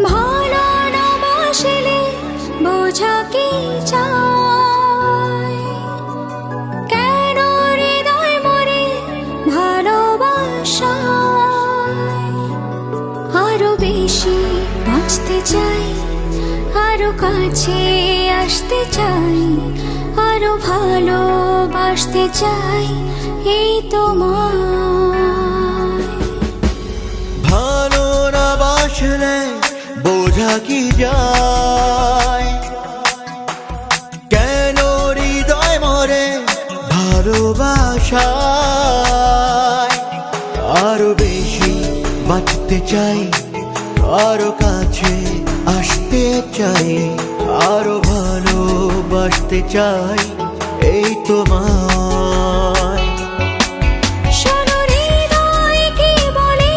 ভালো না বাসলে বোঝা কি চায়, কেন হৃদয় মরে ভালোবাসায়। আরো বেশি বাঁচতে চাই, আরো কাছে আসতে চাই, আরো ভালোবাসতে চাই এই তোমায়। ভালো না বাসলে বোঝা কি যায়, কেন হৃদয় মরে ভালোবাসায়। আরো বেশি বাঁচতে চাই, আরো কাছে আসতে চাই, আরো ভালোবাসতে চাই এই তোমায়। শোনো হৃদয় কি বলে,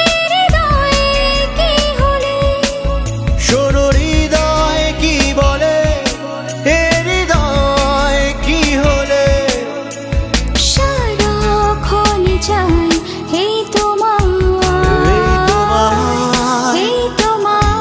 এই হৃদয়ে কি হলে। শোনো হৃদয় কি বলে, এ হৃদয় কি হলে। সারাক্ষণ চাই এই তোমায়, এই তোমায়। এই তোমায়।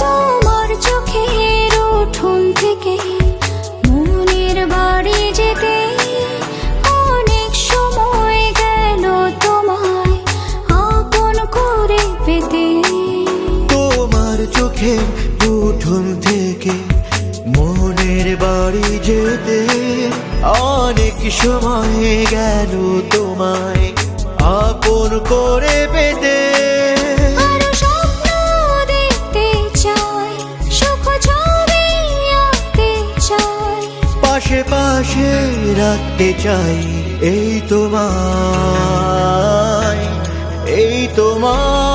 তোমার চোখের উঠোন থেকে মনের বাড়ি যেতে অনেক সময় গেল তোমায় আপন করে পেতে। তোমার চোখে উঠোন থেকে মনের বাড়ি যেতে অনেক সময় গেল তোমায় আপন করে পেতে। আরো স্বপ্ন দেখতে চাই, সুখ ছবি আঁকতে চাই, পাশে পাশে রাখতে চাই এই তোমায়, এই তোমায়।